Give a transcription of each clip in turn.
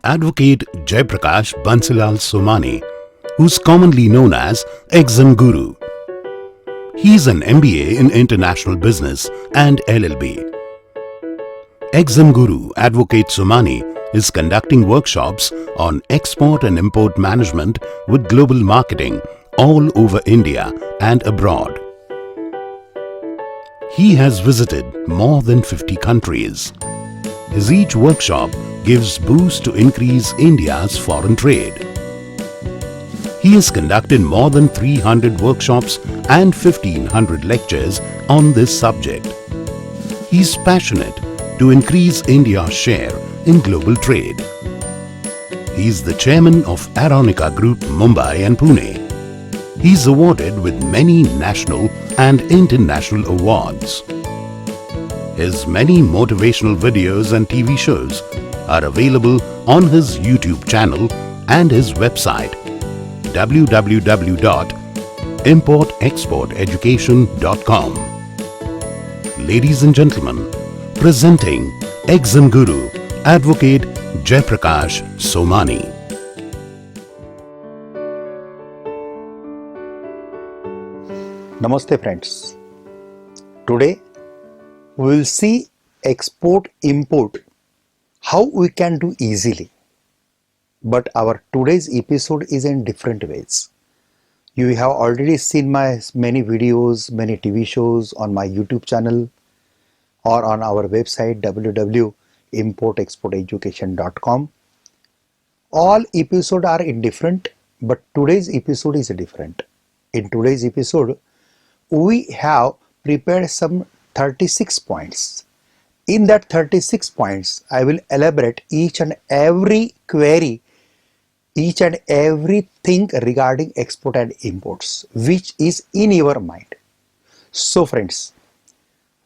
Advocate Jayprakash Somani, who's commonly known as Eximguru. He's an MBA in International Business and LLB. Eximguru Advocate Somani is conducting workshops on export and import management with global marketing all over India and abroad. He has visited more than 50 countries. His each workshop gives boost to increase India's foreign trade. He has conducted more than 300 workshops and 1500 lectures on this subject. He is passionate to increase India's share in global trade. He is the chairman of Aeronica Group Mumbai and Pune. He is awarded with many national and international awards. His many motivational videos and TV shows are available on his YouTube channel and his website www.importexporteducation.com. Ladies and gentlemen, presenting Eximguru Advocate Jayprakash Somani. Namaste friends. Today we will see export import, how we can do easily. But our today's episode is in different ways. You have already seen my many videos, many TV shows on my YouTube channel or on our website www.importexporteducation.com. All episodes are indifferent, but today's episode is different. In today's episode, we have prepared some 36 points. In that 36 points, I will elaborate each and every query, each and everything regarding export and imports, which is in your mind. So friends,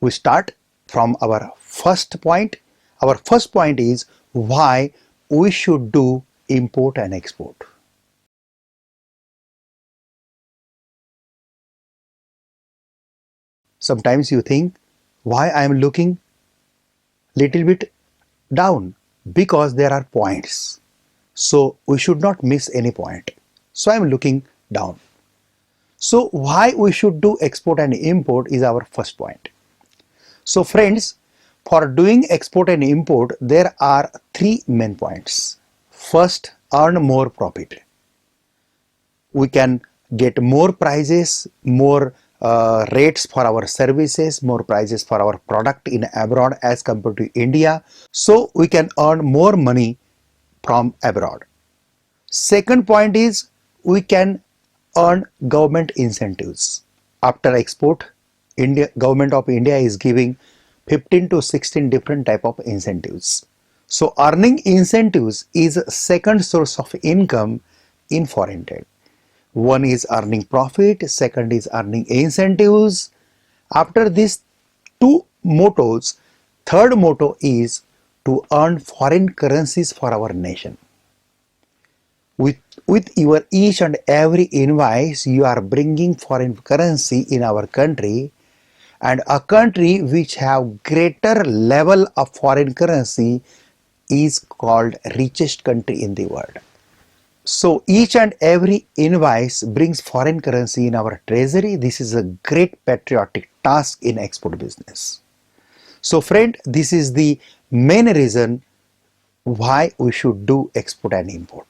we start from our first point. Our first point is why we should do import and export. Sometimes you think, why I am looking little bit down? Because there are points. So we should not miss any point. So I am looking down. So why we should do export and import is our first point. So friends, for doing export and import, there are three main points. First, earn more profit. We can get more prices, more rates for our services, more prices for our product in abroad as compared to India. So we can earn more money from abroad. Second point is we can earn government incentives. After export, government of India is giving 15 to 16 different type of incentives. So earning incentives is a second source of income in foreign trade. One is earning profit, second is earning incentives. After these two mottos, third motto is to earn foreign currencies for our nation. With your each and every invoice, you are bringing foreign currency in our country, and a country which have greater level of foreign currency is called richest country in the world. So each and every invoice brings foreign currency in our treasury. This is a great patriotic task in export business. So friend, this is the main reason why we should do export and import.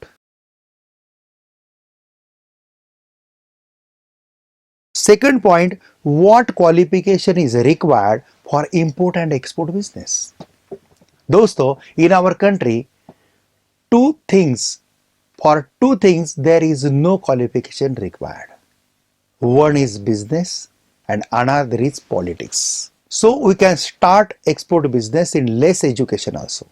Second point, what qualification is required for import and export business? Dosto, in our country, for two things there is no qualification required. One is business and another is politics. So we can start export business in less education also.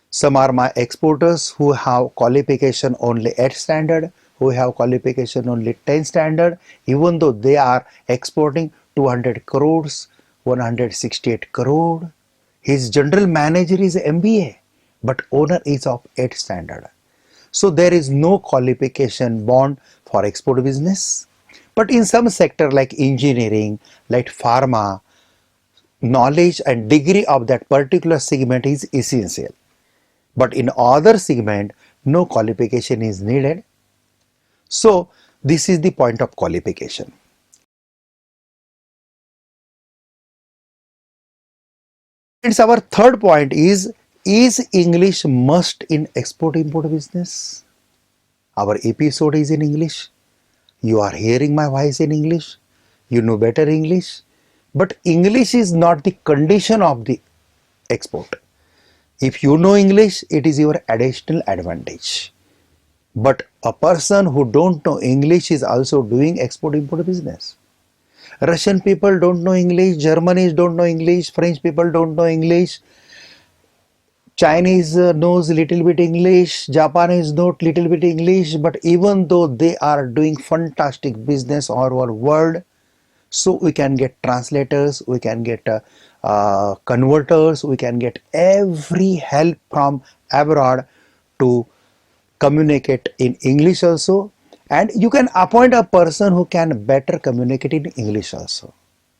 Some are my exporters who have qualification only 8 standard, who have qualification only 10 standard, even though they are exporting 200 crores, 168 crore. His general manager is MBA, but owner is of 8 standard. So there is no qualification bond for export business. But in some sector like engineering, like pharma, knowledge and degree of that particular segment is essential. But in other segment, no qualification is needed. So this is the point of qualification. Friends, our third point is English must in export-import business? Our episode is in English. You are hearing my voice in English. You know better English. But English is not the condition of the export. If you know English, it is your additional advantage. But a person who don't know English is also doing export-import business. Russian people don't know English, Germans don't know English, French people don't know English, Chinese knows little bit English, Japanese knows little bit English, but even though they are doing fantastic business all over world, so we can get translators, we can get converters, we can get every help from abroad to communicate in English also, and you can appoint a person who can better communicate in English also.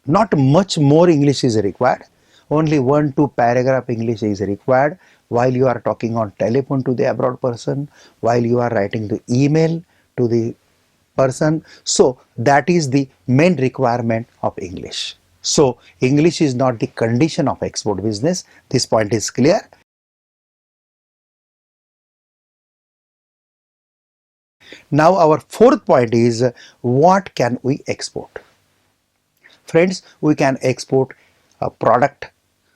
Not much more English is required, only 1-2 paragraph English is required while you are talking on telephone to the abroad person, while you are writing the email to the person. So that is the main requirement of English. So English is not the condition of export business. This point is clear. Now our fourth point is, what can we export? Friends, we can export a product,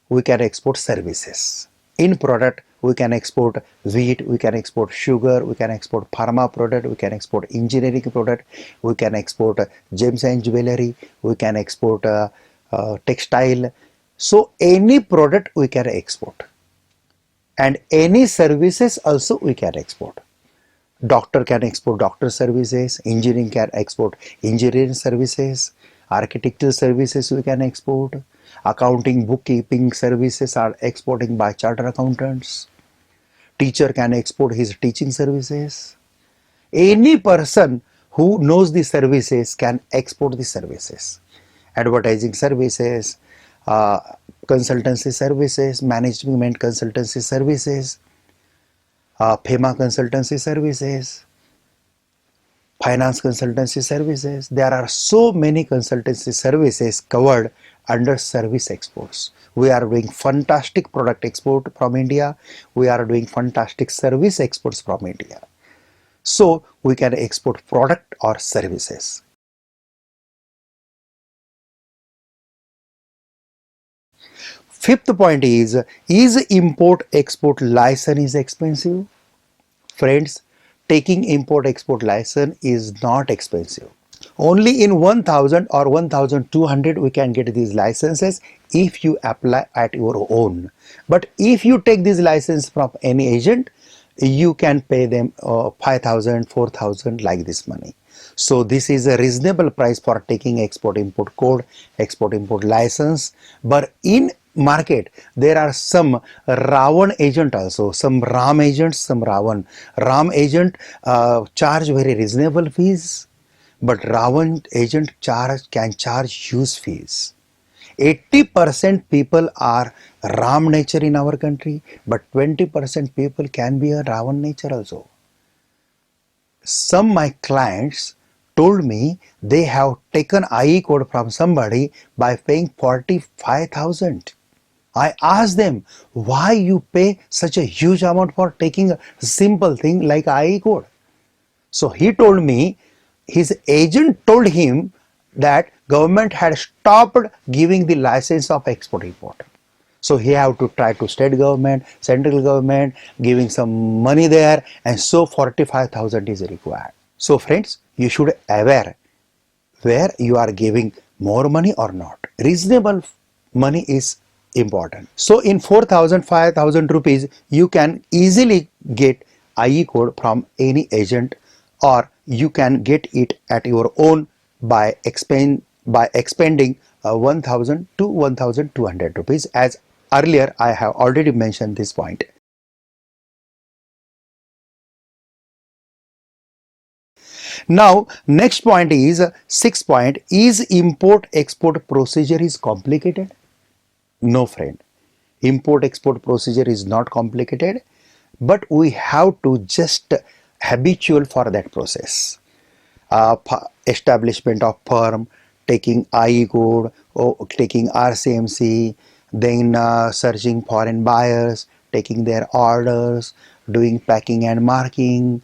we can export services. In product, we can export wheat, we can export sugar, we can export pharma product, we can export engineering product, we can export gems and jewelry, we can export textile. So any product we can export, and any services also we can export. Doctor can export doctor services, engineering can export engineering services, architectural services we can export, accounting, bookkeeping services are exporting by chartered accountants, teacher can export his teaching services. Any person who knows the services can export the services. Advertising services, consultancy services, management consultancy services, FEMA consultancy services, finance consultancy services. There are so many consultancy services covered under service exports. We are doing fantastic product export from India. We are doing fantastic service exports from India. So we can export product or services. Fifth point is import-export license is expensive? Friends, taking import-export license is not expensive. Only in 1000 or 1200 we can get these licenses if you apply at your own. But if you take this license from any agent, you can pay them 5000, 4000 like this money. So this is a reasonable price for taking export-import code, export-import license. But in market there are some Ravan agent also, some Ram agents, some Ravan. Ram agent charge very reasonable fees, but Ravan agent can charge huge fees. 80% people are Ram nature in our country, but 20% people can be a Ravan nature also. Some my clients told me they have taken IE code from somebody by paying 45,000. I asked them, why you pay such a huge amount for taking a simple thing like IE code? So he told me his agent told him that government had stopped giving the license of export-import. So he have to try to state government, central government, giving some money there, and so 45,000 is required. So friends, you should aware where you are giving more money or not. Reasonable money is important. So in 4,000, 5,000 rupees, you can easily get IE code from any agent, or you can get it at your own by expending 1,000 to 1,200 rupees. As earlier I have already mentioned this point. Now next point is sixth point, is import-export procedure is complicated? No friend, import-export procedure is not complicated. but we have to just habitual for that process. Establishment of firm, taking IE code, or taking RCMC, then searching foreign buyers, taking their orders, doing packing and marking.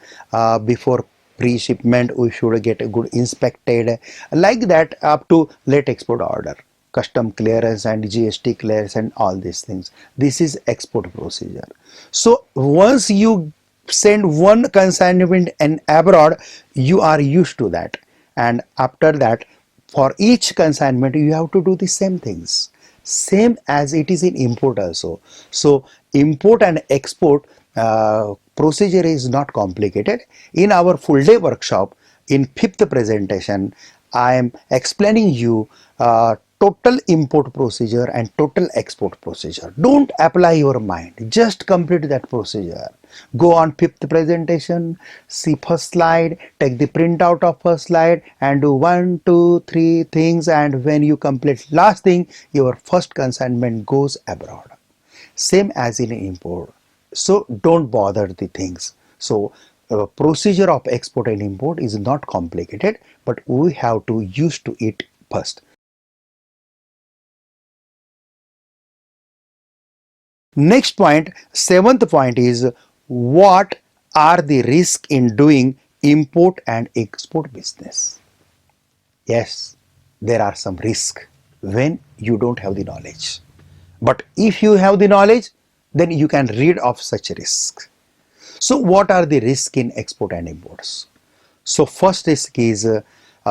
Before pre-shipment, we should get a good inspected, like that up to late export order, custom clearance and GST clearance and all these things. This is export procedure. So once you send one consignment and abroad, you are used to that, and after that for each consignment you have to do the same things, same as it is in import also. So import and export procedure is not complicated. In our full day workshop, in 5th presentation, I am explaining you total import procedure and total export procedure. Don't apply your mind, just complete that procedure. Go on 5th presentation, see first slide, take the printout of first slide and do 1, 2, 3 things, and when you complete last thing, your first consignment goes abroad. Same as in import. So don't bother the things. So procedure of export and import is not complicated, but we have to used to it first. Next point, 7th point is, what are the risks in doing import and export business? Yes, there are some risks when you don't have the knowledge. But if you have the knowledge, then you can rid of such risks. So what are the risks in export and imports? So first risk is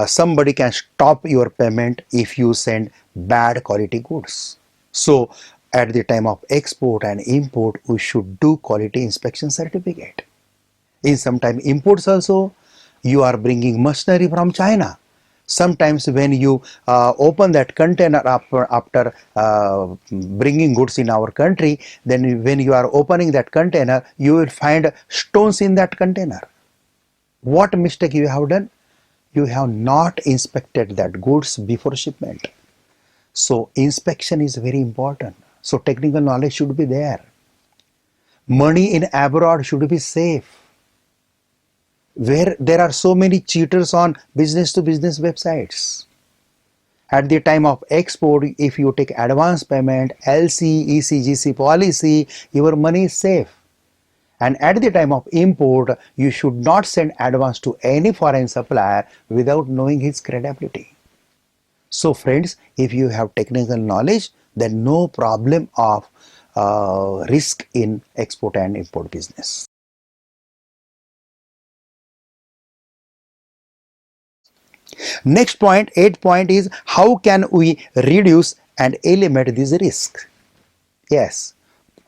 somebody can stop your payment if you send bad quality goods. So at the time of export and import, we should do quality inspection certificate. In sometime imports also, you are bringing machinery from China. Sometimes when you open that container after bringing goods in our country, then when you are opening that container, you will find stones in that container. What mistake you have done? You have not inspected that goods before shipment. So inspection is very important. So technical knowledge should be there. Money in abroad should be safe. Where there are so many cheaters on business to business websites. At the time of export, if you take advance payment, LC, ECGC policy, your money is safe. And at the time of import, you should not send advance to any foreign supplier without knowing his credibility. So friends, if you have technical knowledge, then no problem of risk in export and import business. Next point, 8th point is, how can we reduce and eliminate this risk? Yes,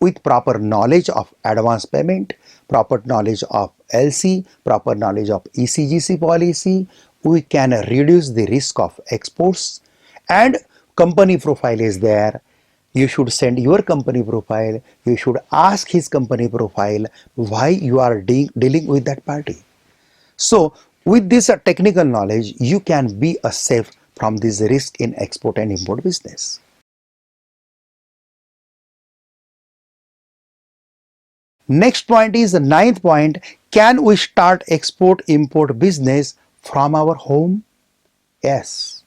with proper knowledge of advance payment, proper knowledge of LC, proper knowledge of ECGC policy, we can reduce the risk of exports. And company profile is there. You should send your company profile. You should ask his company profile why you are dealing with that party. So with this technical knowledge, you can be safe from this risk in export and import business. Next point is the 9th point. Can we start export import business from our home? Yes.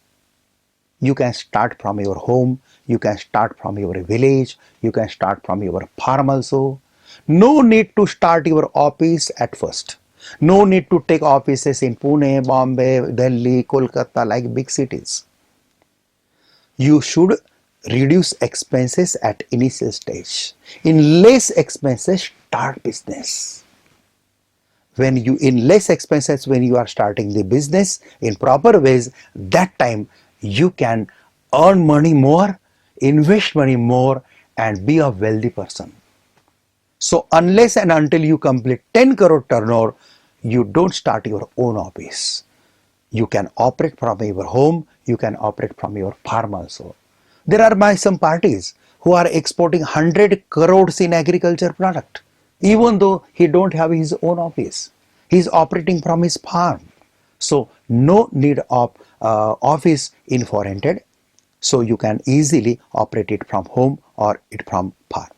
You can start from your home. You can start from your village. You can start from your farm also. No need to start your office at first. No need to take offices in Pune, Bombay, Delhi, Kolkata, like big cities. You should reduce expenses at initial stage. In less expenses, start business. When you in less expenses, when you are starting the business in proper ways, that time you can earn money more, invest money more, and be a wealthy person. So unless and until you complete 10 crore turnover, you don't start your own office. You can operate from your home, you can operate from your farm also. There are some parties who are exporting 100 crores in agriculture product, even though he don't have his own office. He is operating from his farm. So no need of office in foreign trade. So you can easily operate it from home or it from farm.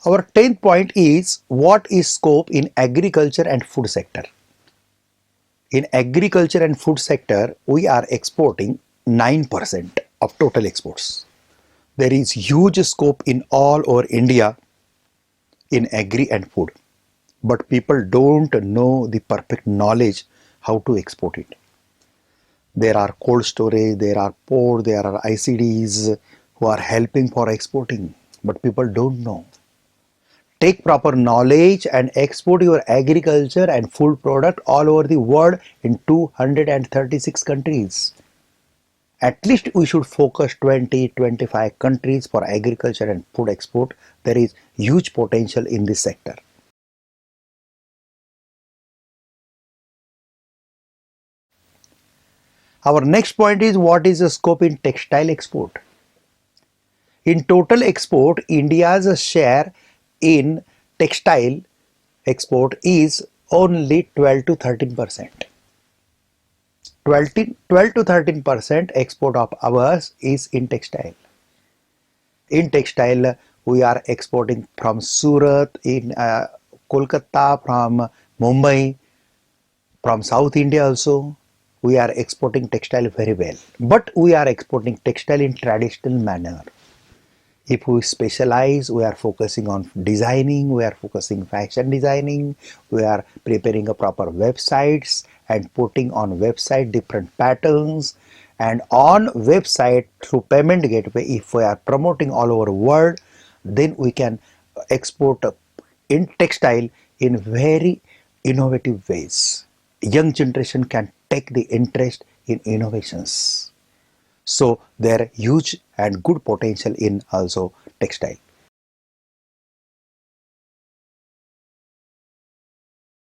Our 10th point is what is scope in agriculture and food sector. In agriculture and food sector, we are exporting 9% of total exports. There is huge scope in all over India in agri and food, but people don't know the perfect knowledge how to export it. There are cold storage, there are port, there are ICDs who are helping for exporting, but people don't know. Take proper knowledge and export your agriculture and food product all over the world in 236 countries. At least we should focus 20-25 countries for agriculture and food export. There is huge potential in this sector. Our next point is what is the scope in textile export. In total export, India's share in textile export is only 12 to 13%. 12 to 13% export of ours is in textile. In textile, we are exporting from Surat, in Kolkata, from Mumbai, from South India also. We are exporting textile very well. But we are exporting textile in traditional manner. If we specialize, we are focusing on designing, we are focusing fashion designing, we are preparing a proper websites and putting on website different patterns, and on website through payment gateway, if we are promoting all over world, then we can export in textile in very innovative ways. Young generation can take the interest in innovations. So there are huge and good potential in also textile.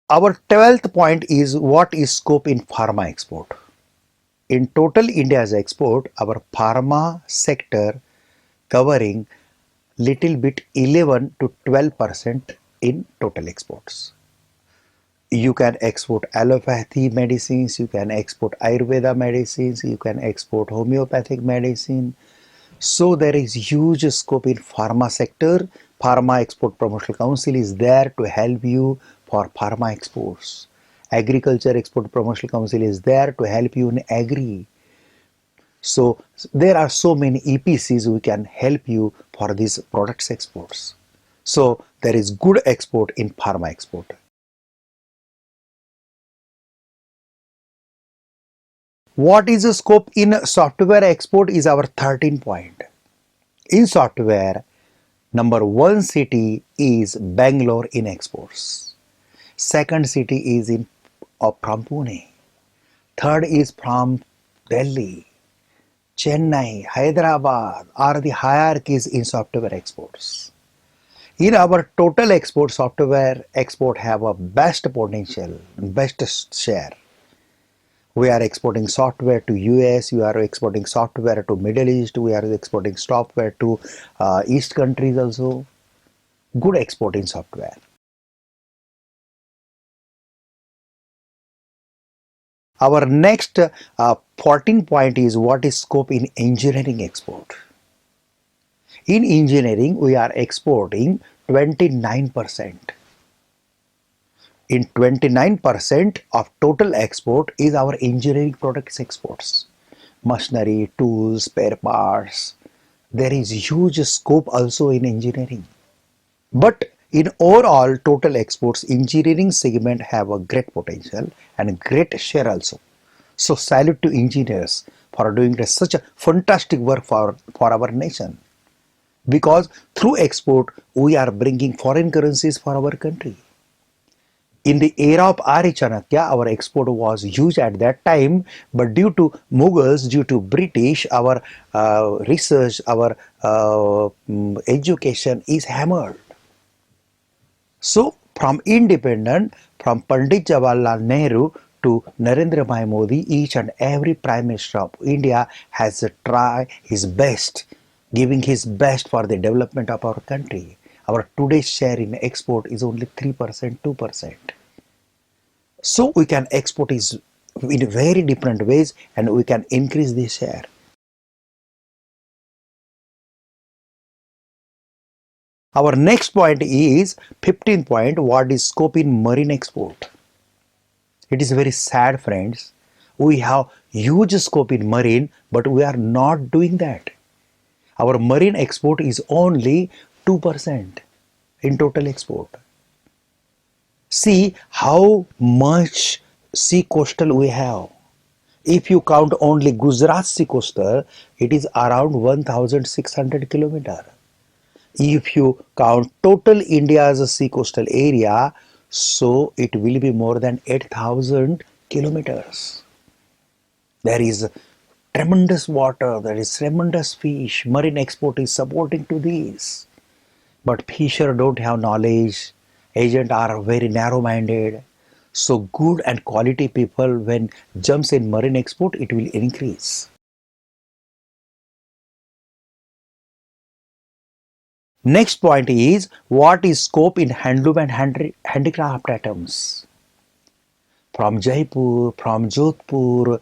Our 12th point is what is scope in pharma export. In total India's export, our pharma sector covering little bit 11 to 12% in total exports. You can export allopathy medicines, you can export Ayurveda medicines, you can export homeopathic medicine. So there is huge scope in pharma sector. Pharma Export Promotional Council is there to help you for pharma exports. Agriculture Export Promotional Council is there to help you in agri. So there are so many EPCs who can help you for these products exports. So there is good export in pharma export. What is the scope in software export is our 13th point. In software, number 1 city is Bangalore in exports. Second city is from Pune. Third is from Delhi. Chennai, Hyderabad are the hierarchies in software exports. In our total export, software export have a best potential, best share. We are exporting software to US, we are exporting software to Middle East, we are exporting software to East countries also. Good export in software. Our next 14 point is what is scope in engineering export. In engineering, we are exporting 29%. In 29% of total export is our engineering products exports. Machinery, tools, spare parts. There is huge scope also in engineering. But in overall total exports, engineering segment have a great potential and great share also. So salute to engineers for doing such a fantastic work for our nation. Because through export, we are bringing foreign currencies for our country. In the era of Arya Chanakya, our export was huge at that time, but due to Mughals, due to British, our research, our education is hammered. So, from independent, from Pandit Jawaharlal Nehru to Narendra Bhai Modi, each and every Prime Minister of India has tried his best, giving his best for the development of our country. Our today's share in export is only 3%, 2%. So we can export is in very different ways and we can increase the share. Our next point is 15th point, what is scope in marine export? It is very sad, friends. We have huge scope in marine, but we are not doing that. Our marine export is only 2% in total export. See how much sea coastal we have. If you count only Gujarat sea coastal, it is around 1600 kilometers. If you count total India's sea coastal area, so it will be more than 8,000 kilometers. There is tremendous water, there is tremendous fish. Marine export is supporting to this. But fisher don't have knowledge, agents are very narrow-minded. So good and quality people, when jumps in marine export, it will increase. Next point is, what is scope in handloom and handicraft items? From Jaipur, from Jodhpur,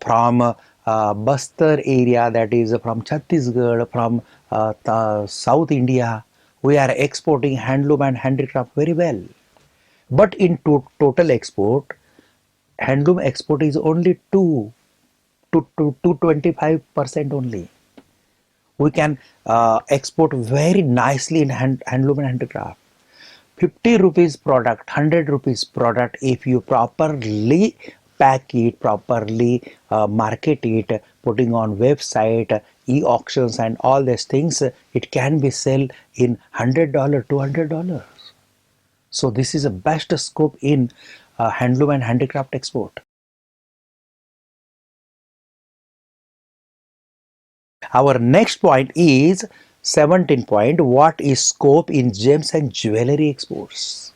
from Bastar area, that is from Chhattisgarh, from South India, we are exporting handloom and handicraft very well. But in total export, handloom export is only 25% only. We can export very nicely in handloom and handicraft. 50 rupees product, 100 rupees product, if you properly pack it, properly market it, putting on website, e-auctions and all these things, it can be sold in $100, $200. So this is the best scope in handloom and handicraft export. Our next point is 17 point, what is scope in gems and jewelry exports?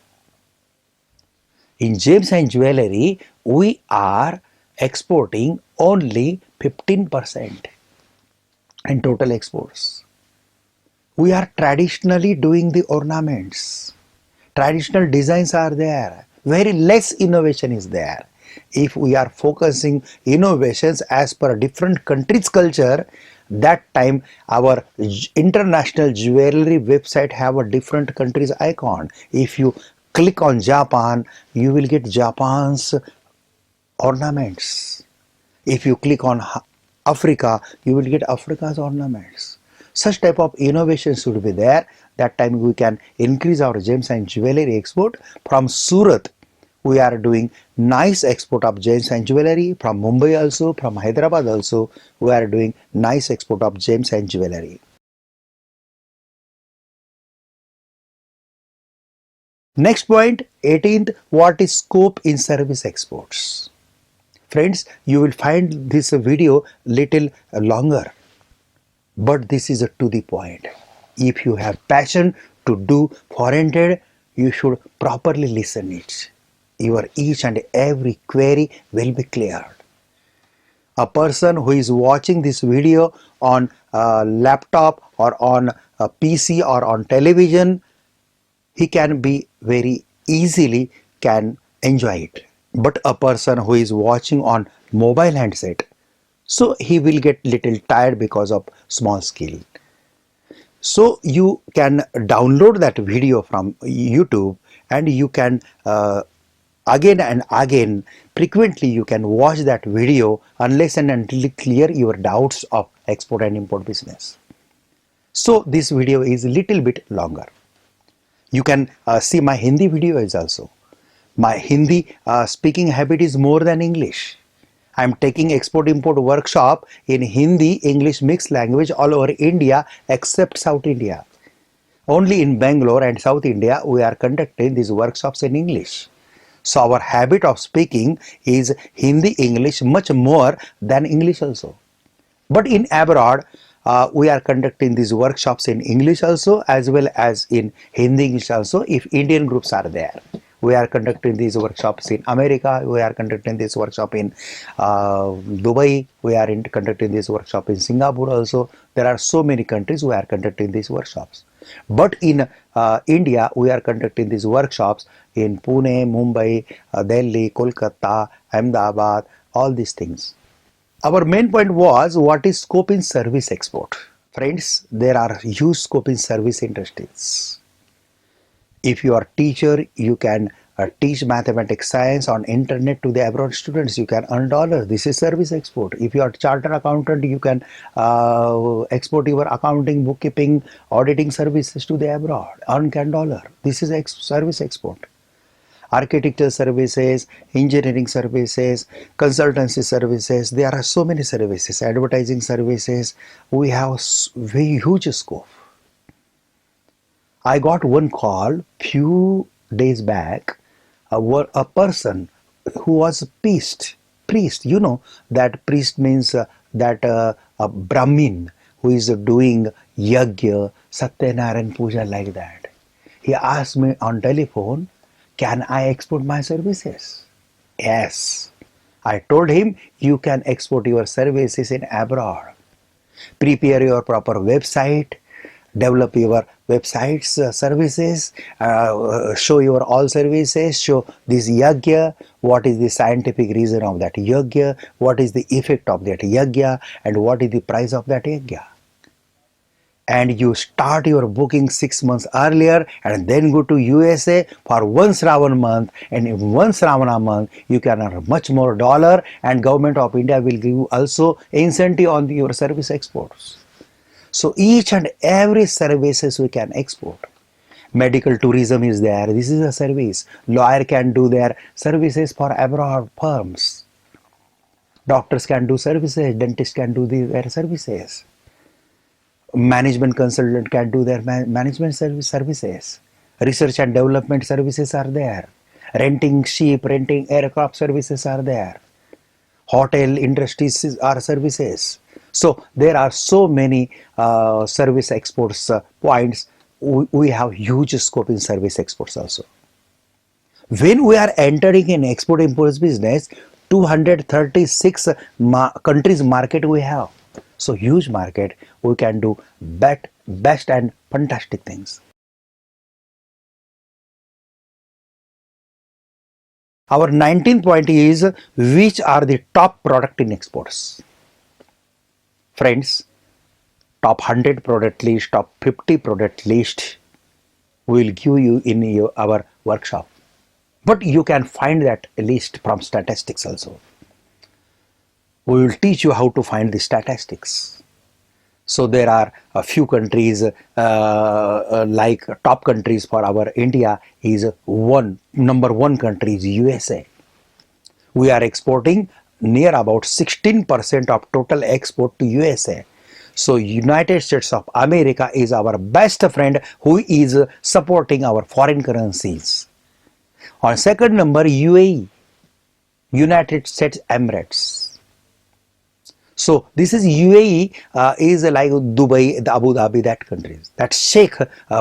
In gems and jewelry, we are exporting only 15% in total exports. We are traditionally doing the ornaments. Traditional designs are there. Very less innovation is there. If we are focusing innovations as per different countries' culture, that time our international jewelry website have a different country's icon. If you click on Japan, you will get Japan's ornaments. If you click on Africa, you will get Africa's ornaments. Such type of innovation should be there. That time we can increase our gems and jewelry export. From Surat, we are doing nice export of gems and jewelry. From Mumbai also, from Hyderabad also, we are doing nice export of gems and jewelry. Next point, 18th, what is scope in service exports? Friends, you will find this video little longer, but this is to the point. If you have passion to do foreign trade, you should properly listen it. Your each and every query will be cleared. A person who is watching this video on a laptop or on a PC or on television, he can be very easily can enjoy it. But a person who is watching on mobile handset, so he will get little tired because of small skill. So you can download that video from YouTube and you can again and again frequently you can watch that video unless and until clear your doubts of export and import business. So this video is little bit longer. You can see my Hindi videos also. My Hindi speaking habit is more than English. I am taking export-import workshop in Hindi, English mixed language all over India except South India. Only in Bangalore and South India we are conducting these workshops in English. So our habit of speaking is Hindi, English much more than English also. But in abroad, we are conducting these workshops in English also as well as in Hindi English also if Indian groups are there. We are conducting these workshops in America, we are conducting this workshop in Dubai, we are conducting this workshop in Singapore also. There are so many countries we are conducting these workshops. But in India, we are conducting these workshops in Pune, Mumbai, Delhi, Kolkata, Ahmedabad, all these things. Our main point was what is scope in service export. Friends, there are huge scope in service industries. If you are teacher, you can teach mathematics, science on internet to the abroad students. You can earn dollars. This is service export. If you are chartered accountant, you can export your accounting, bookkeeping, auditing services to the abroad. Earn can dollar. This is service export. Architecture services, engineering services, consultancy services. There are so many services. Advertising services. We have very huge scope. I got one call few days back. A person who was a priest. You know that priest means that a Brahmin who is doing yajna, Satyanarayan puja like that. He asked me on telephone, can I export my services? Yes. I told him you can export your services in abroad. Prepare your proper website, develop your websites, services, show your all services, show this yajna, what is the scientific reason of that yajna, what is the effect of that yajna, and what is the price of that yajna. And you start your booking 6 months earlier and then go to USA for one Shravan month, and in one Shravana month you can earn much more dollar, and government of India will give you also incentive on your service exports. So each and every services we can export. Medical tourism is there. This is a service. Lawyer can do their services for abroad firms. Doctors can do services. Dentists can do their services. Management consultant can do their management services. Research and development services are there. Renting ship, renting aircraft services are there. Hotel industries are services. So there are so many service exports points. We have huge scope in service exports also. When we are entering in export imports business, 236 countries market we have. So huge market, we can do best and fantastic things. Our 19th point is, which are the top product in exports? Friends, top 100 product list, top 50 product list we will give you in our workshop. But you can find that list from statistics also. We will teach you how to find the statistics. So there are a few countries like top countries for our India is number one country is USA. We are exporting near about 16% of total export to USA. So United States of America is our best friend who is supporting our foreign currencies. On second number, UAE, United States Emirates. So this is UAE is like Dubai, Abu Dhabi, that countries. That Sheikh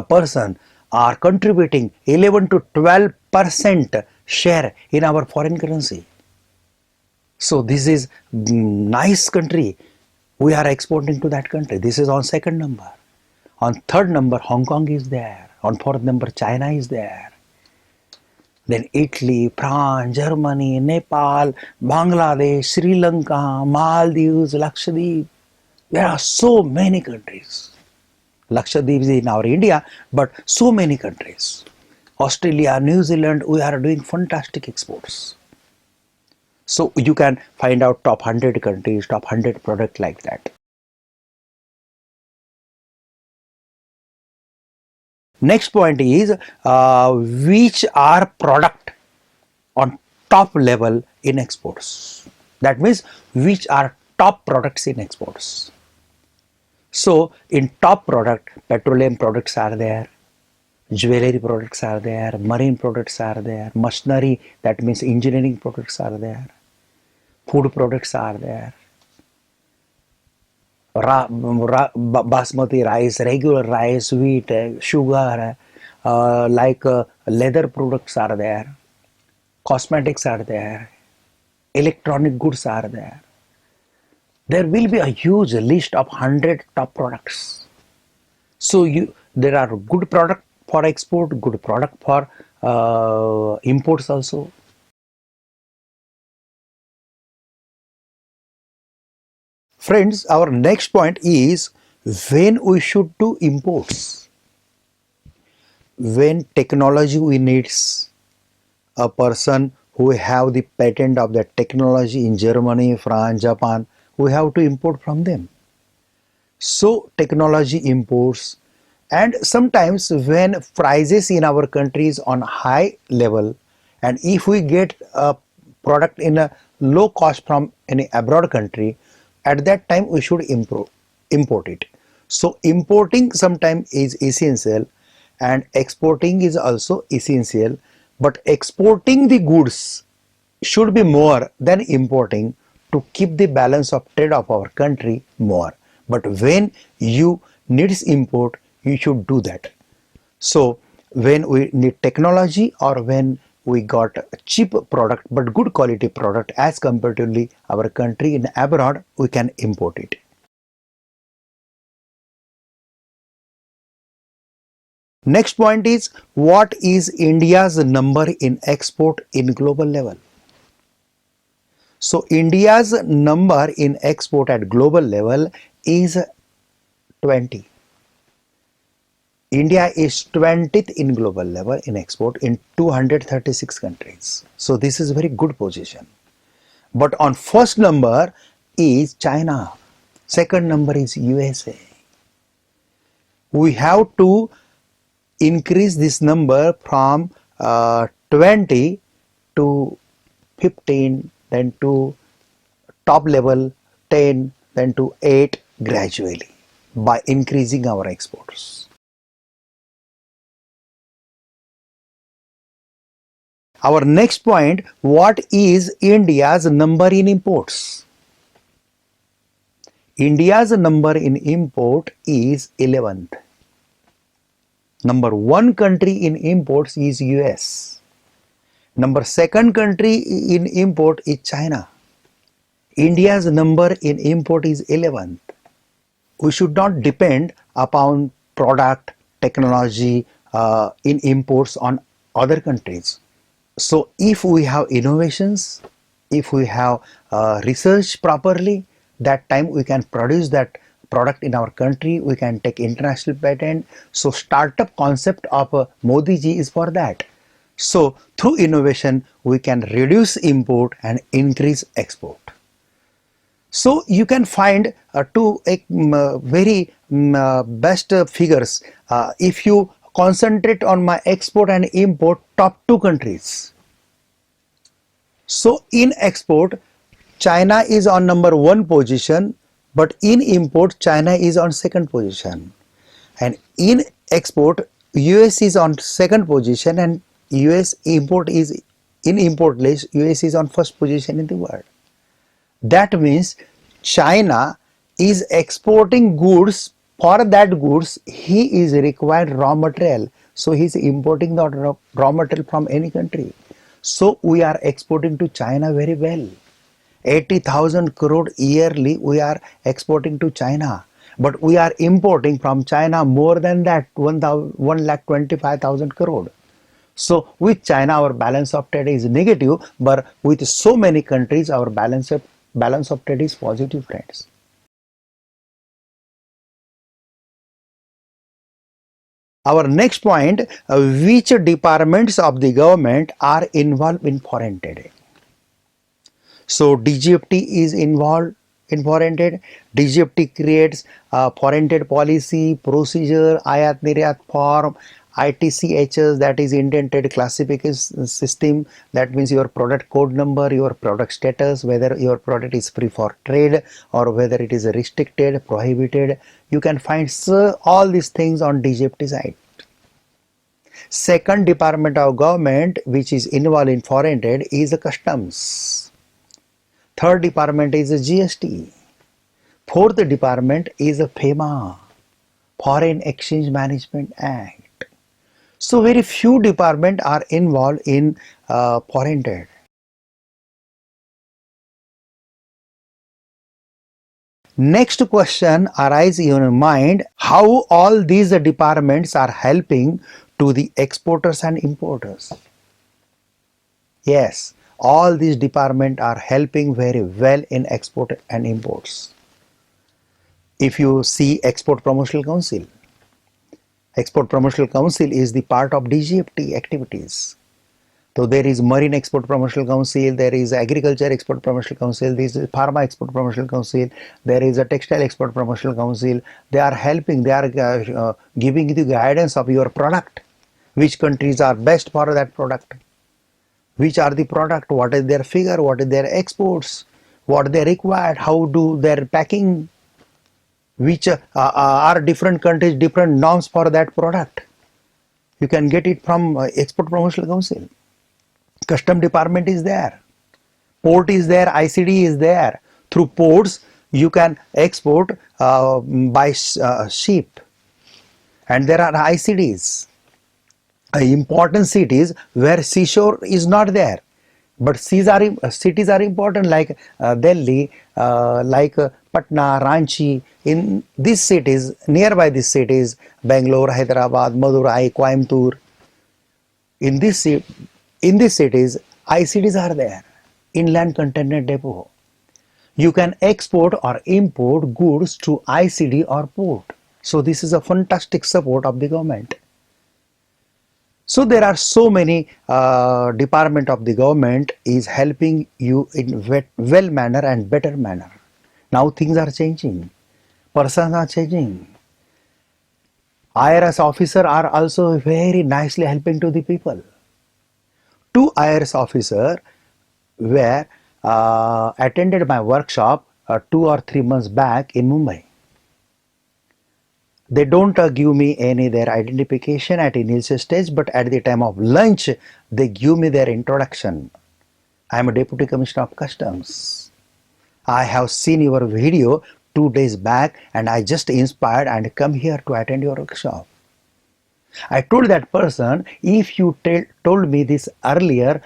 person are contributing 11 to 12% share in our foreign currency. So this is nice country. We are exporting to that country. This is on second number. On third number, Hong Kong is there. On fourth number, China is there. Then Italy, France, Germany, Nepal, Bangladesh, Sri Lanka, Maldives, Lakshadweep. There are so many countries. Lakshadweep is in our India, but so many countries. Australia, New Zealand, we are doing fantastic exports. So you can find out top 100 countries, top 100 product like that. Next point is which are product on top level in exports. That means which are top products in exports. So in top product, petroleum products are there, jewelry products are there, marine products are there, machinery, that means engineering products are there, food products are there, basmati rice, regular rice, wheat, sugar, leather products are there, cosmetics are there, electronic goods are there. There will be a huge list of 100 top products. So there are good product for export, good product for imports also. Friends, our next point is when we should do imports, when technology we needs a person who have the patent of that technology in Germany, France, Japan, we have to import from them. So technology imports, and sometimes when prices in our country is on high level, and if we get a product in a low cost from any abroad country, at that time we should import it. So importing sometimes is essential and exporting is also essential, but exporting the goods should be more than importing to keep the balance of trade of our country more. But when you needs import, you should do that. So when we need technology or when we got a cheap product but good quality product as comparatively our country in abroad, we can import it. Next point is, what is India's number in export in global level? So India's number in export at global level is 20. India is 20th in global level in export in 236 countries. So this is a very good position. But on first number is China. Second number is USA. We have to increase this number from 20 to 15, then to top level 10, then to 8 gradually by increasing our exports. Our next point, what is India's number in imports? India's number in import is 11th. Number one country in imports is US. Number second country in import is China. India's number in import is 11th. We should not depend upon product, technology in imports on other countries. So if we have innovations, if we have research properly, that time we can produce that product in our country, we can take international patent. So startup concept of Modi ji is for that. So through innovation, we can reduce import and increase export. So you can find two very best figures. If you concentrate on my export and import top two countries. So in export, China is on number one position, but in import, China is on second position. And in export, US is on second position and US import is in import list, US is on first position in the world. That means China is exporting goods. For that goods, he is required raw material. So he is importing the raw material from any country. So we are exporting to China very well. 80,000 crore yearly we are exporting to China. But we are importing from China more than that, 1,25,000 crore. So with China our balance of trade is negative, but with so many countries our balance of trade is positive, friends. Our next point, which departments of the government are involved in foreign trade? So DGFT is involved in foreign trade. DGFT creates foreign trade policy, procedure, ayat niryat form, ITCHs, that is Indian Trade Classification System, that means your product code number, your product status, whether your product is free for trade or whether it is restricted, prohibited. You can find all these things on DGFT site. Second department of government which is involved in foreign trade is the customs. Third department is the GST. Fourth department is the FEMA, Foreign Exchange Management Act. So very few departments are involved in foreign trade. Next question arises in your mind, how all these departments are helping to the exporters and importers? Yes, all these departments are helping very well in export and imports. If you see Export Promotional Council, Export Promotional Council is the part of DGFT activities. So there is Marine Export Promotional Council, there is Agriculture Export Promotional Council, there is Pharma Export Promotional Council, there is a Textile Export Promotional Council. They are helping, they are giving you the guidance of your product, which countries are best for that product, which are the product, what is their figure, what is their exports, what they required, how do their packing, which are different countries, different norms for that product. You can get it from Export Promotional Council. Custom department is there, port is there, ICD is there. Through ports you can export by ship, and there are ICDs, important cities where seashore is not there, but cities are important, like Delhi, like Patna, Ranchi. In these cities, nearby these cities, Bangalore, Hyderabad, Madurai, Coimbatore, in these cities, ICDs are there, inland container depot. You can export or import goods to ICD or port. So this is a fantastic support of the government. So there are so many department of the government is helping you in well manner and better manner. Now things are changing, persons are changing. IRS officers are also very nicely helping to the people. Two IRS officers were attended my workshop 2 or 3 months back in Mumbai. They don't give me any their identification at initial stage, but at the time of lunch they give me their introduction. I am a Deputy Commissioner of Customs. I have seen your video 2 days back and I just inspired and come here to attend your workshop. I told that person, if you told me this earlier,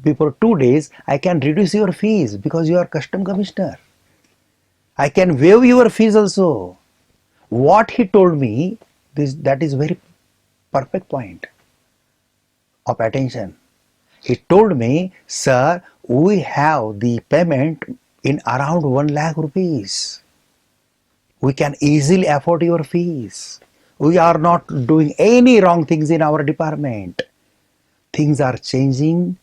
before 2 days, I can reduce your fees because you are custom commissioner. I can waive your fees also. What he told me, that is very perfect point of attention. He told me, sir, we have the payment in around 1 lakh rupees. We can easily afford your fees. We are not doing any wrong things in our department. Things are changing.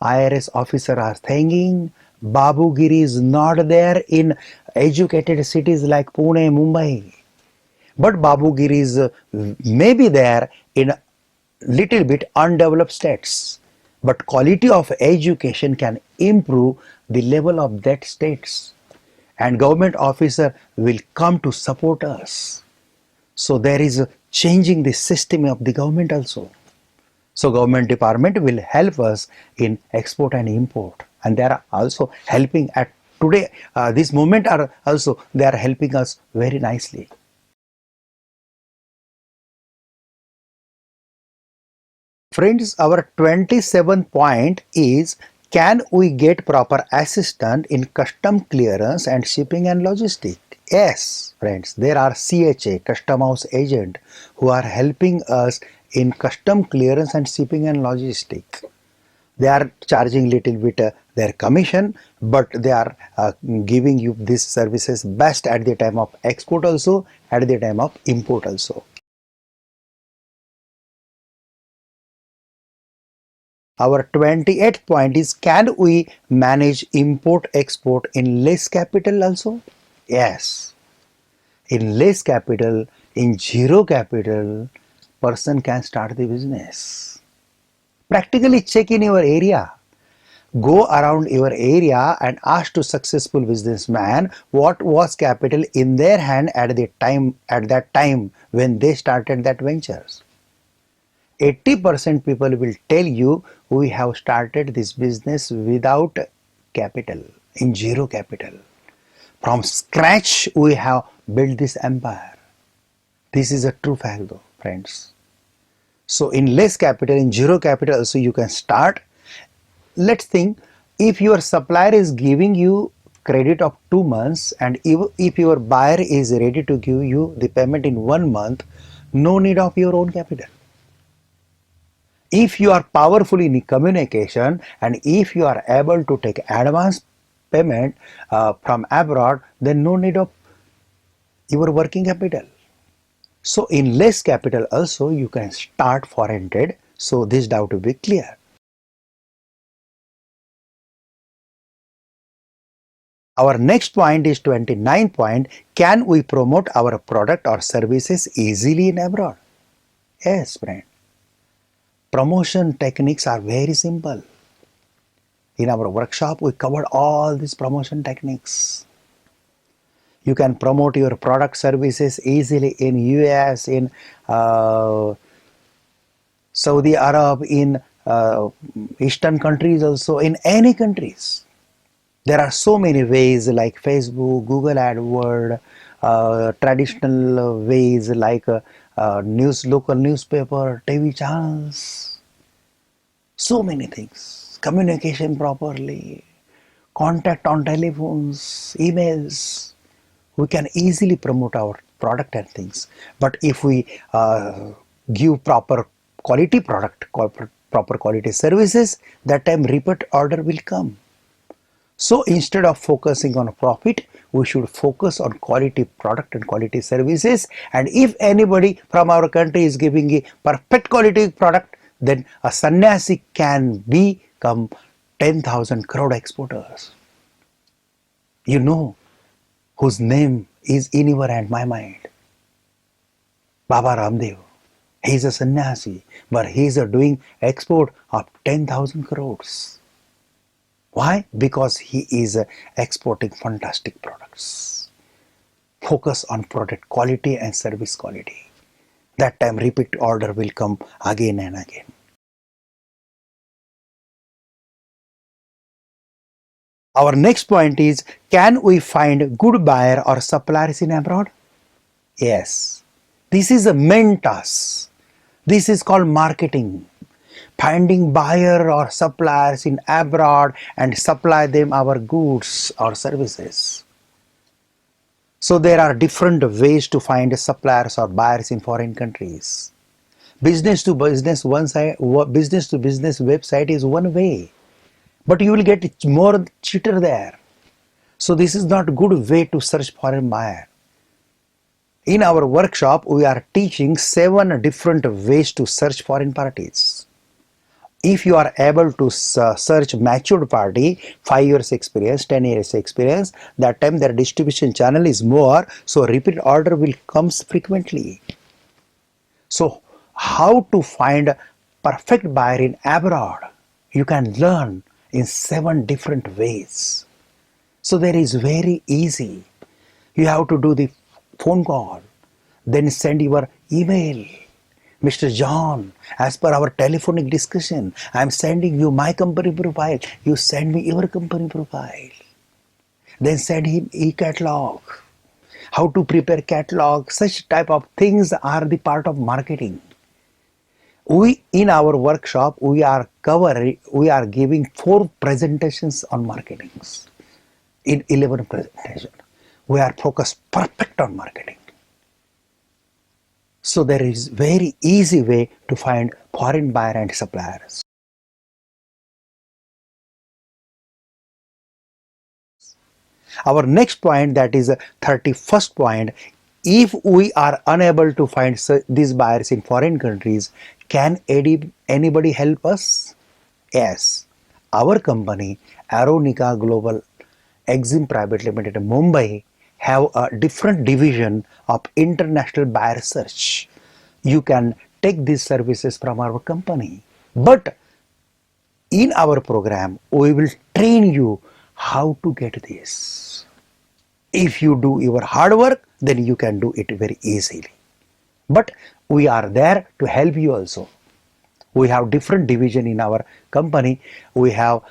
IRS officers are thinking. Babugiri is not there in educated cities like Pune, Mumbai. But Babugiri is maybe there in little bit undeveloped states. But quality of education can improve the level of that states. And government officer will come to support us. So there is a changing the system of the government also. So government department will help us in export and import, and they are also helping at today. This moment are also they are helping us very nicely. Friends, our 27th point is, can we get proper assistance in custom clearance and shipping and logistics? Yes, friends, there are CHA, Custom House Agent, who are helping us in custom clearance and shipping and logistics. They are charging little bit their commission, but they are giving you these services best at the time of export also, at the time of import also. Our 28th point is, can we manage import-export in less capital also? Yes. In less capital, in zero capital, person can start the business. Practically check in your area. Go around your area and ask to successful businessman what was capital in their hand at that time when they started that ventures. 80% people will tell you, we have started this business without capital, in zero capital. From scratch we have built this empire. This is a true fact though, friends. So in less capital, in zero capital also you can start. Let's think, if your supplier is giving you credit of 2 months and if your buyer is ready to give you the payment in 1 month, no need of your own capital. If you are powerful in communication and if you are able to take advance payment from abroad, then no need of your working capital. So in less capital also you can start foreign trade. So this doubt will be clear. Our next point is 29th point. Can we promote our product or services easily in abroad? Yes, friend. Promotion techniques are very simple. In our workshop, we covered all these promotion techniques. You can promote your product services easily in US, in Saudi Arab, in Eastern countries also, in any countries. There are so many ways like Facebook, Google AdWords, traditional ways like local newspaper, TV channels, so many things. Communication properly, contact on telephones, emails. We can easily promote our product and things. But if we give proper quality product, proper quality services, that time repeat order will come. So instead of focusing on profit, we should focus on quality product and quality services. And if anybody from our country is giving a perfect quality product, then a sannyasi can become 10,000 crore exporters. You know whose name is in your and my mind. Baba Ramdev. He is a sannyasi, but he is doing export of 10,000 crores. Why? Because he is exporting fantastic products. Focus on product quality and service quality. That time repeat order will come again and again. Our next point is, can we find good buyer or suppliers in abroad? Yes. This is a main task. This is called marketing. Finding buyer or suppliers in abroad and supply them our goods or services. So there are different ways to find suppliers or buyers in foreign countries. Business to business website is one way, but you will get more cheater there. So this is not a good way to search foreign buyer. In our workshop, we are teaching 7 different ways to search foreign parties. If you are able to search matured party, 5 years experience, 10 years experience, that time their distribution channel is more, so repeat order will comes frequently. So how to find perfect buyer in abroad? You can learn in 7 different ways. So there is very easy. You have to do the phone call, then send your email. Mr. John, as per our telephonic discussion, I am sending you my company profile. You send me your company profile. Then send him e-catalog. How to prepare catalog, such type of things are the part of marketing. In our workshop, we are giving 4 presentations on marketing. In 11 presentations, we are focused perfect on marketing. So there is very easy way to find foreign buyer and suppliers. Our next point, that is the 31st point, if we are unable to find these buyers in foreign countries, can anybody help us? Yes. Our company, Aeronica Global Exim Private Limited, Mumbai, have a different division of international buyer search. You can take these services from our company. But in our program, we will train you how to get this. If you do your hard work, then you can do it very easily. But we are there to help you also. We have different division in our company. We have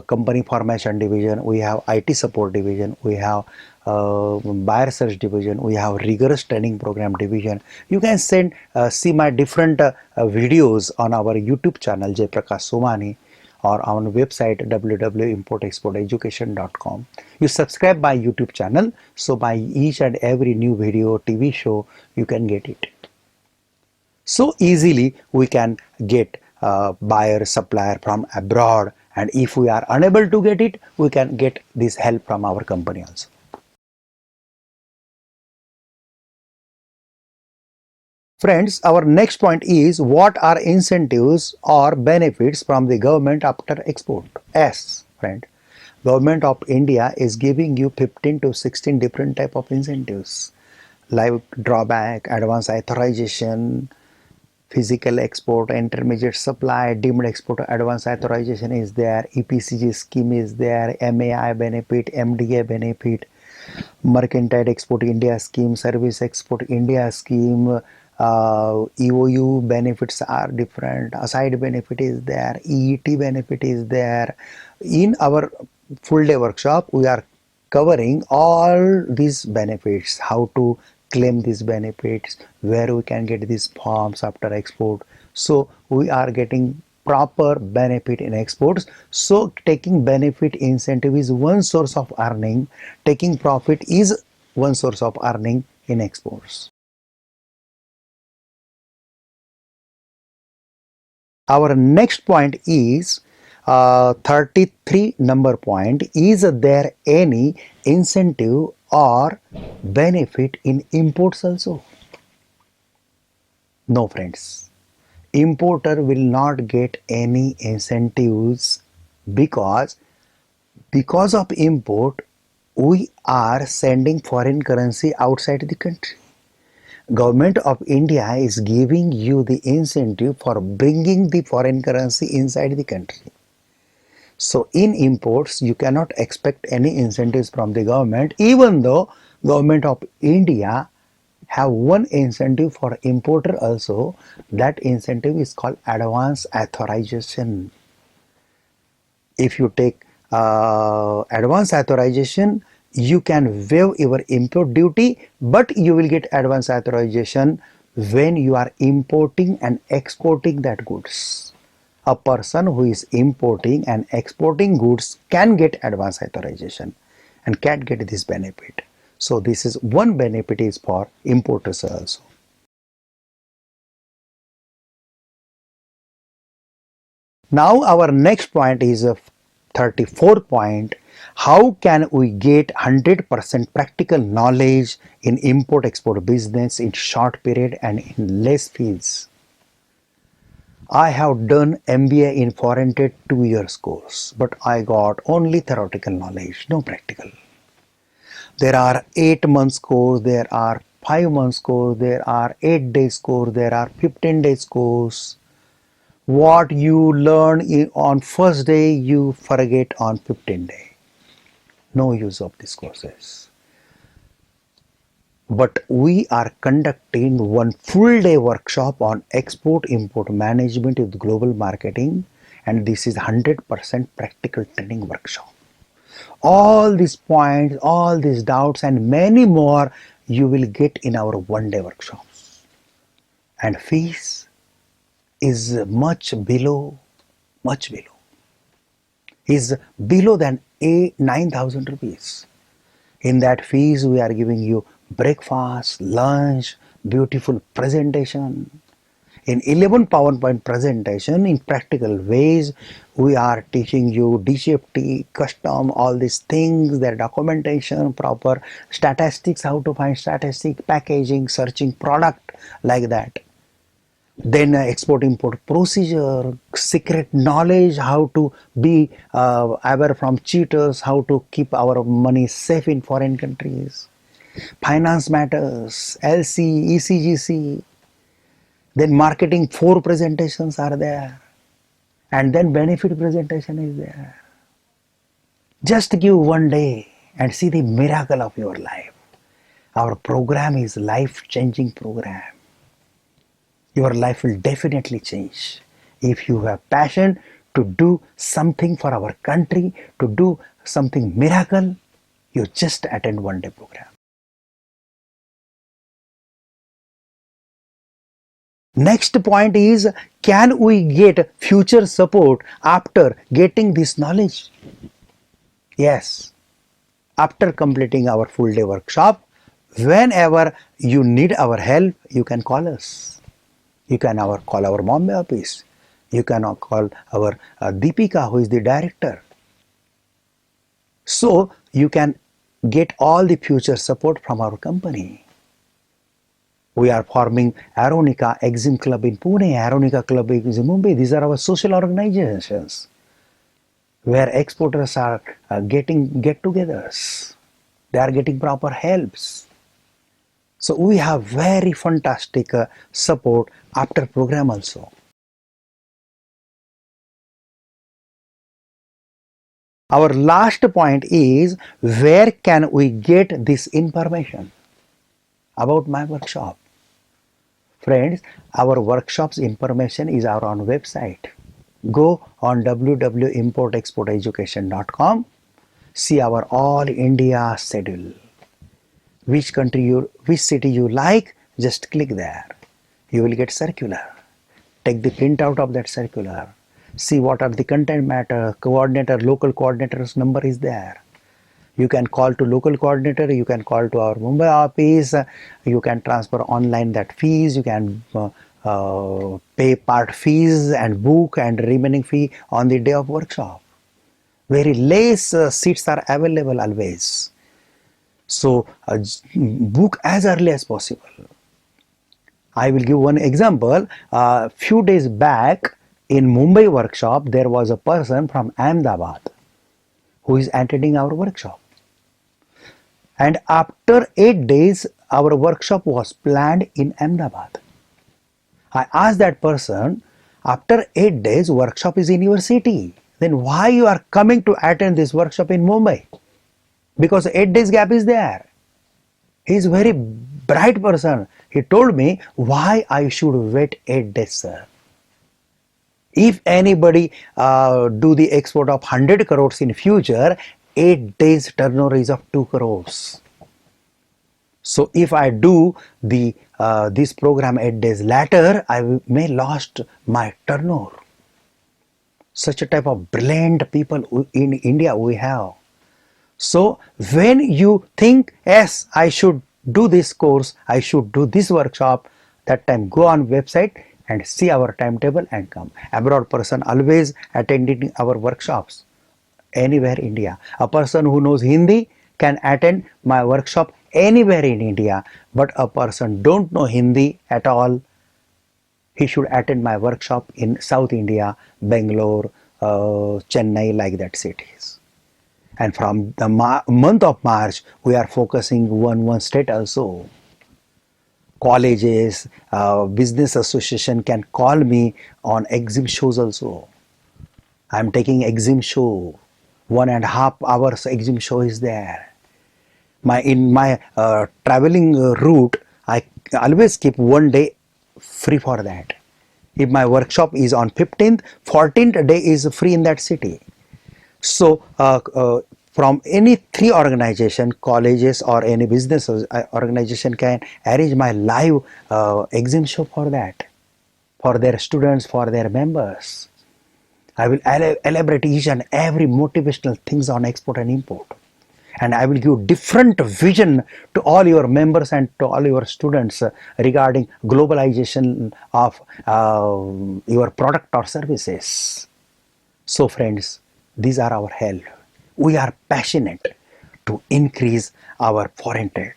company formation division, we have IT support division, we have buyer search division, we have rigorous training program division. You can see my different videos on our YouTube channel Jayprakash Somani, or on website www.importexporteducation.com. You subscribe my YouTube channel, so by each and every new video, TV show, you can get it. So easily we can get buyer, supplier from abroad, and if we are unable to get it, we can get this help from our company also. Friends, our next point is what are incentives or benefits from the government after export? Yes, friend. Government of India is giving you 15 to 16 different type of incentives like drawback, advance authorization, physical export, intermediate supply, deemed export advance authorization is there, EPCG scheme is there, MAI benefit, MDA benefit, Mercantile Export India scheme, Service Export India scheme, EOU benefits are different, aside benefit is there, EET benefit is there. In our full day workshop, we are covering all these benefits, how to claim these benefits, where we can get these forms after export. So we are getting proper benefit in exports. So taking benefit incentive is one source of earning, taking profit is one source of earning in exports. Our next point is 33 number point. Is there any incentive or benefit in imports also? No, friends. Importer will not get any incentives because of import we are sending foreign currency outside the country. Government of India is giving you the incentive for bringing the foreign currency inside the country. So in imports you cannot expect any incentives from the government, even though government of India have one incentive for importer also. That incentive is called advance authorization. If you take advance authorization, you can waive your import duty, but you will get advance authorization when you are importing and exporting that goods. A person who is importing and exporting goods can get advance authorization and can get this benefit. So this is one benefit is for importers also. Now our next point is a 34th point. How can we get 100% practical knowledge in import-export business in short period and in less fees? I have done MBA in foreign trade 2 years course, but I got only theoretical knowledge, no practical. There are 8 months course, there are 5 months course, there are 8 days course, there are 15 days course. What you learn on first day, you forget on 15th day. No use of these courses. But we are conducting one full day workshop on export-import management with global marketing, and this is 100% practical training workshop. All these points, all these doubts and many more you will get in our one day workshops. And fees is much below, is below than 9,000 rupees. In that fees we are giving you breakfast, lunch, beautiful presentation. In 11 PowerPoint presentation in practical ways, we are teaching you DGFT, custom, all these things, their documentation, proper statistics, how to find statistic, packaging, searching product like that. Then export-import procedure, secret knowledge, how to be aware from cheaters, how to keep our money safe in foreign countries. Finance matters, LC, ECGC. Then marketing 4 presentations are there. And then benefit presentation is there. Just give one day and see the miracle of your life. Our program is life-changing program. Your life will definitely change. If you have passion to do something for our country, to do something miracle, you just attend one day program. Next point is, can we get future support after getting this knowledge? Yes. After completing our full day workshop, whenever you need our help, you can call us. You can call our Bombay office. You can call our Deepika, who is the director. So you can get all the future support from our company. We are forming Aeronica Exim Club in Pune, Aeronica Club in Mumbai. These are our social organizations where exporters are getting get-togethers. They are getting proper helps. So we have very fantastic support after program also. Our last point is, where can we get this information about my workshop? Friends, our workshops information is our own website. Go on www.importexporteducation.com, see our all India schedule. Which city you like, just click there. You will get circular. Take the printout of that circular. See what are the content matter, coordinator, local coordinator's number is there. You can call to local coordinator, you can call to our Mumbai office, you can transfer online that fees, you can pay part fees and book and remaining fee on the day of workshop. Very less seats are available always. So book as early as possible. I will give one example. Few days back in Mumbai workshop, there was a person from Ahmedabad who is attending our workshop. And after 8 days, our workshop was planned in Ahmedabad. I asked that person, after 8 days, workshop is in your city. Then why you are coming to attend this workshop in Mumbai? Because 8 days gap is there. He is a very bright person. He told me why I should wait 8 days, sir. If anybody do the export of 100 crores in future, 8 days turnover is of 2 crores. So if I do the this program 8 days later, I may lost my turnover. Such a type of brilliant people in India we have. So when you think, yes, I should do this course, I should do this workshop, that time go on website and see our timetable and come. Abroad person always attending our workshops anywhere in India. A person who knows Hindi can attend my workshop anywhere in India, but a person don't know Hindi at all, he should attend my workshop in South India, Bangalore, Chennai, like that cities. And from the month of March, we are focusing one state also. Colleges, business association can call me on exim shows also. I am taking exim show. 1.5 hours exim show is there. In my traveling route, I always keep 1 day free for that. If my workshop is on 15th, 14th day is free in that city. So from any 3 organization, colleges or any business organization can arrange my live exam show for that, for their students, for their members. I will elaborate each and every motivational things on export and import. And I will give different vision to all your members and to all your students regarding globalization of your product or services. So friends, these are our help. We are passionate to increase our foreign trade.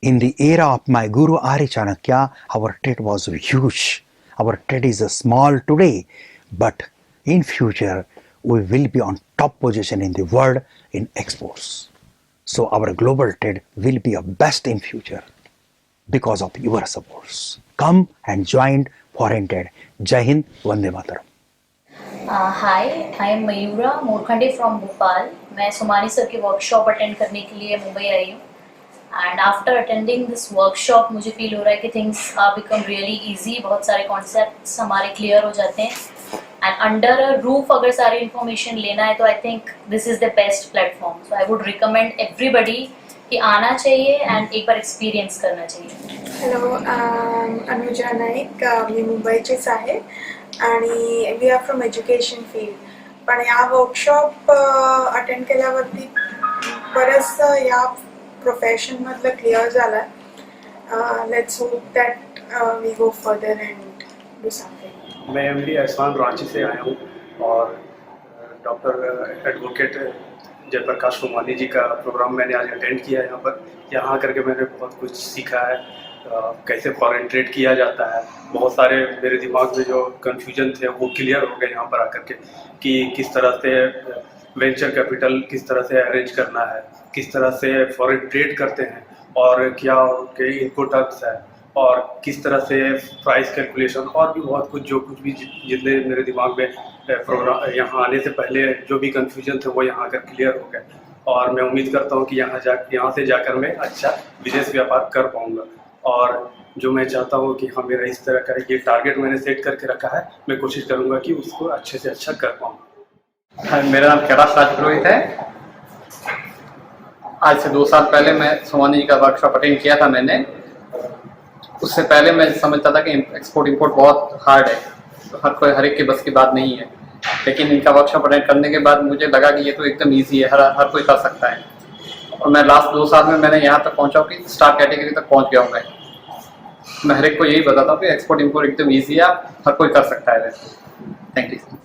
In the era of my Guru Ari Chanakya, our trade was huge. Our trade is small today, but in future, we will be on top position in the world in exports. So our global trade will be a best in future because of your supports. Come and join foreign trade. Jai Hind, Vande Mataram. Hi, I am Mayura Morkhande from Bhopal. मैं Somani sir के workshop attend करने के लिए मुंबई आई हूँ. And after attending this workshop मुझे feel हो रहा है कि things are become really easy. बहुत सारे कॉन्सेप्ट्स हमारे क्लियर हो जाते हैं. एंड अंडर अ रूफ अगर सारी इन्फॉर्मेशन लेना है तो I think this is the best platform. So I would recommend everybody कि आना चाहिए एंड एक बार एक्सपिरियन्स करना चाहिए. हॅलो, अनुजा नाईक, मी मुंबईचीच आहे आणि we are from education field. पण या वर्कशॉप अटेंड केल्यावरती बरंचसं या प्रोफेशनमधलं क्लिअर झालं. Let's hope that we go further and do something. मैं एमडी एहसान रांची से आया हूँ और डॉक्टर एडवोकेट जयप्रकाश सोमानी जी का प्रोग्राम मैंने आज अटेंड किया है. यहाँ पर करके मैंने बहुत कुछ सीखा है कैसे फॉरेन ट्रेड किया जाता है। बहुत सारे मेरे दिमाग में जो कन्फ्यूजन थे वो क्लियर हो गए यहाँ पर आकर के, कि किस तरह से वेंचर कैपिटल किस तरह से अरेंज करना है, किस तरह से फॉरेन ट्रेड करते हैं, और क्या उनके इनपुट टर्म्स है, और किस तरह से प्राइस कैलकुलेशन, और भी बहुत कुछ जो कुछ भी जितने मेरे दिमाग में प्रोग्राम यहाँ आने से पहले जो भी कन्फ्यूजन थे वो यहाँ आकर क्लियर हो गए। और मैं उम्मीद करता हूँ कि यहाँ से जाकर मैं अच्छा विदेश व्यापार कर पाऊँगा। और जो मैं चाहता हूँ कि हाँ, मेरा इस तरह का ये टारगेट मैंने सेट करके रखा है, मैं कोशिश करूँगा कि उसको अच्छे से अच्छा कर पाऊँ। मेरा नाम कैलाश राजपुरोहित है। आज से 2 साल पहले मैं सोमानी जी का वर्कशॉप अटेंड किया था मैंने। उससे पहले मैं समझता था कि एक्सपोर्ट इंपोर्ट बहुत हार्ड है, तो हर एक के बस की बात नहीं है, लेकिन इनका वर्कशॉप अटेंड करने के बाद मुझे लगा कि ये तो एकदम ईजी है, हर कोई कर सकता है। और मैं लास्ट 2 साल में मैंने यहाँ तक पहुँचा कि स्टार कैटेगरी तक पहुँच गया हूँ। मैं हर एक को यही बताता हूँ कि एक्सपोर्ट इंपोर्ट एकदम ईजी है, हर कोई कर सकता है। Thank you.